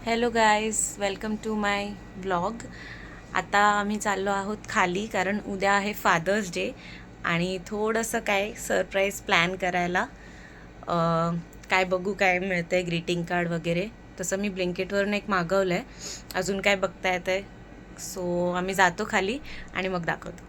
Hello guys, welcome to my blog. आता आम्ही चाललो आहोत खाली, कारण उद्या आहे फादर्स डे आणि थोडंसं काय सरप्राईज प्लॅन करायला. काय बघू काय मिळतं आहे, ग्रीटिंग कार्ड वगैरे. तसं मी ब्लिंकिटवरून एक मागवलं आहे, अजून काय बघता येतं आहे. सो आम्ही जातो खाली आणि मग दाखवतो.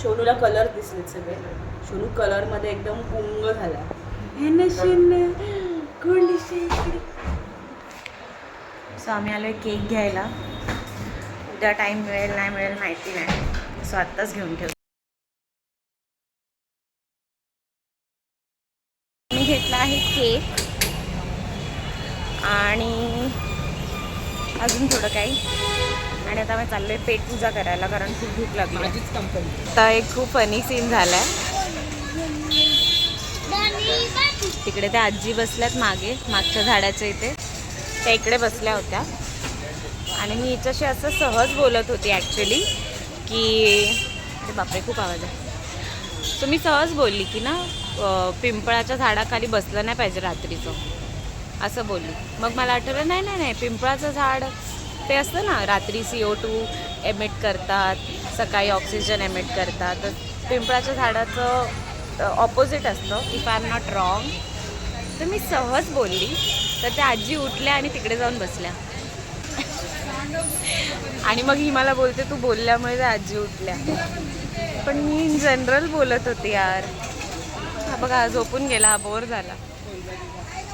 शोनूला कलर दिसले सगळे. शोनू कलर मध्ये एकदम गुंग झाला. सो आम्ही आलो आहे केक घ्यायला. उद्या टाईम मिळेल नाही मिळेल माहिती नाही, सो आत्ताच घेऊन ठेवतो. मी घेतला आहे केक आणि अजून थोडं काही, आणि आता मी चाललो आहे पेट पूजा करायला, कारण खूप भूक लागली. माझीच कंपनी. आता एक खूप फनी सीन झाला आहे. तिकडे त्या आजी बसल्यात मागे, मागच्या झाडाच्या इथे. त्या इकडे बसल्या होत्या आणि मी हिच्याशी असं सहज बोलत होती ॲक्च्युली की, अरे बापरे खूप आवाज आहे. सो मी सहज बोलली की ना, पिंपळाच्या झाडाखाली बसलं नाही पाहिजे रात्रीचं, असं बोलली. मग मला आठवलं नाही नाही नाही, पिंपळाचं झाड ते असतं ना, रात्री CO2 एमिट करतात, सकाळी ऑक्सिजन एमिट करतात. तर पिंपळाच्या झाडाचं ऑपोजिट असतं, if I am not wrong. तर मी सहज बोलली, तर त्या आजी उठल्या आणि तिकडे जाऊन बसल्या. आणि मग ही मला बोलते तू बोलल्यामुळे त्या आजी उठल्या, पण मी इन जनरल बोलत होते यार. हा बघा झोपून गेला, हा बोर झाला.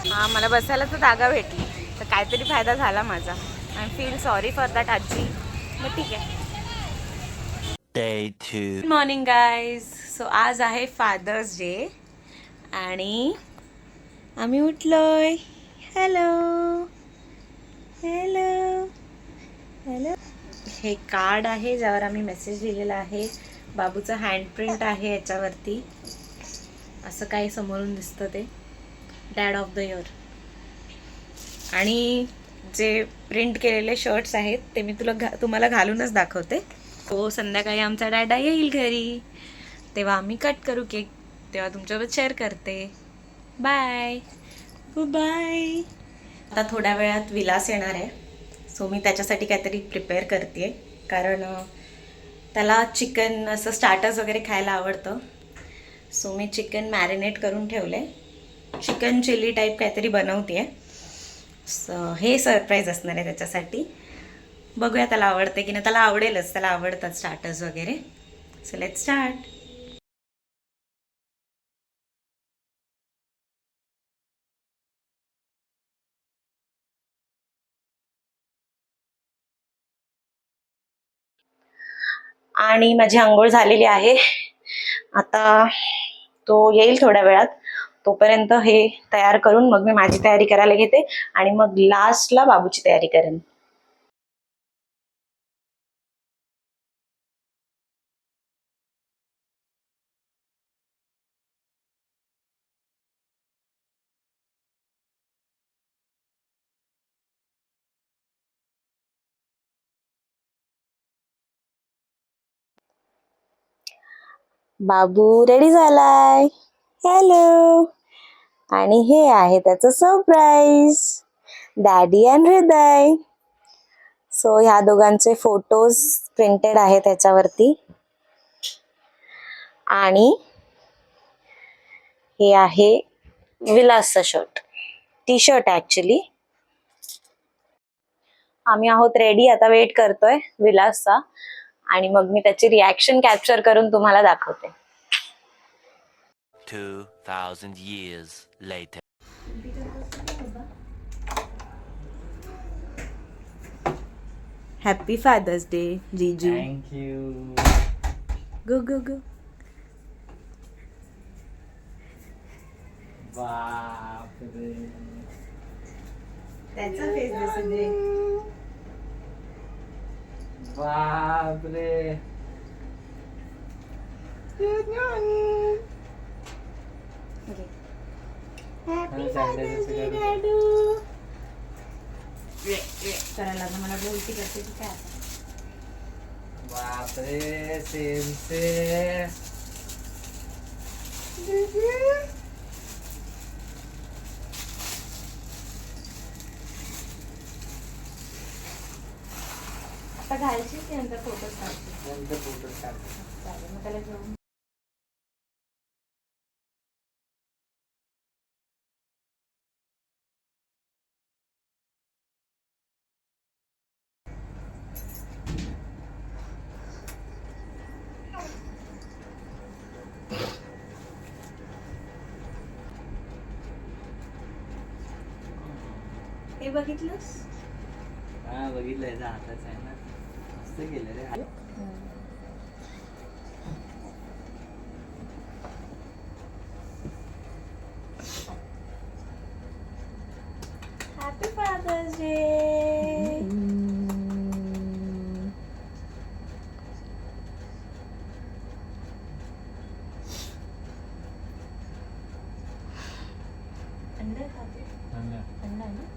हां, मला बसायला तर जागा भेटली, तर काहीतरी फायदा झाला माझा. I feel sorry for that आजी, मग ठीक आहे. Day 2. Good morning guys. So आज आहे फादर्स डे आणि आम्ही उठलोय. Hello hello hello. हे कार्ड आहे ज्यावर आम्ही मेसेज लिहिलेला आहे. बाबूचं हँडप्रिंट आहे याच्यावरती. असं काही समोरून दिसतं ते डॅड ऑफ द इयर. आणि जे प्रिंट केलेले शर्ट्स आहेत ते मी तुम्हाला घालूनच दाखवते. हो, संध्याकाळी आमचा डॅडा येईल घरी, तेव्हा आम्ही कट करू केक, तेव्हा तुमच्यासोबत शेअर करते. Bye bye. आता थोड्या वेळात विलास येणार आहे, सो मी त्याच्यासाठी काहीतरी प्रिपेअर करते, कारण त्याला चिकन असं स्टार्टर्स वगैरे खायला आवडतं. सो मी चिकन मॅरिनेट करून ठेवले, चिकन चिली टाईप काहीतरी बनवते आहे. हे सरप्राईज असणार आहे त्याच्यासाठी. बघूया त्याला आवडते की नाही. त्याला आवडेलच, त्याला आवडतात स्टार्टर्स वगैरे. So let's start. आणि माझी आंघोळ झालेली आहे. आता तो येईल थोड्या वेळात, तोपर्यंत हे तयार करून मग मी माझी तयारी करायला घेते आणि मग लास्टला बाबूची तयारी करेन. बाबू रेडी झालाय. हॅलो. आणि हे आहे त्याचं सरप्राईज, डॅडी अँड हृदय. सो ह्या दोघांचे फोटोज प्रिंटेड आहे त्याच्यावरती. आणि हे आहे विलासचा शर्ट, टी शर्ट ऍक्च्युली. आम्ही आहोत रेडी, आता वेट करतोय विलासचा, आणि मग मी त्याची रिॲक्शन कॅप्चर करून तुम्हाला दाखवते. 2000 years later. Happy father's day जीजू. Thank you. Go go go. बापरे. त्याचा फेस दिसत दे. बापरे. करायला आता मला उलटी करते की काय आता. बापरे सेम सेम. आता घालशील की नंतर फोटो काढशील. नंतर फोटो काढतो. चालेल मग त्याला घेऊन. हे बघितलंस? हा बघितलं याचा हाताच आहे ना. मस्त केलं रे. Happy father's day. अंडा खाते. अंडा आहे ना.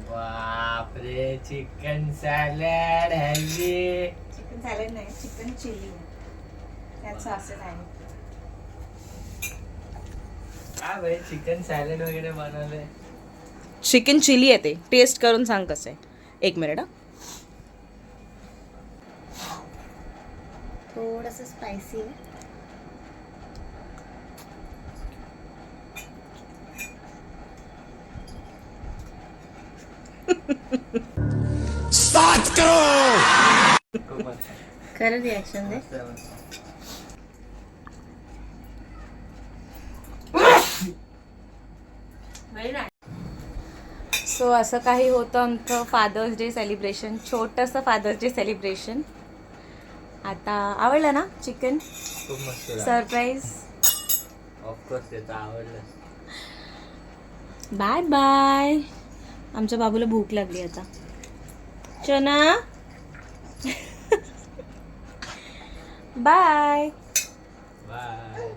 बापरे chicken salad healthy. Chicken salad नाही, चिकन चिली आहे. त्यात सॉसेस आहे. काय भाई चिकन सॅलड वगैरे बनवलंय. चिकन चिली आहे ते. टेस्ट करून सांग कसं आहे. एक मिनिट. थोडंसं स्पायसी आहे. खूप मस्त. खरं रिॲक्शन दे. मस्त, मस्त. सो असं काही होतं आमचं फादर्स डे सेलिब्रेशन. छोटंसं फादर्स डे सेलिब्रेशन. आता आवडलं ना चिकन खूप मस्त झालं. सरप्राईज. ऑफकोर्स त्याचं आवडलं. Bye bye. आमच्या बाबूला भूक लागली आता. चना बाय. बाय.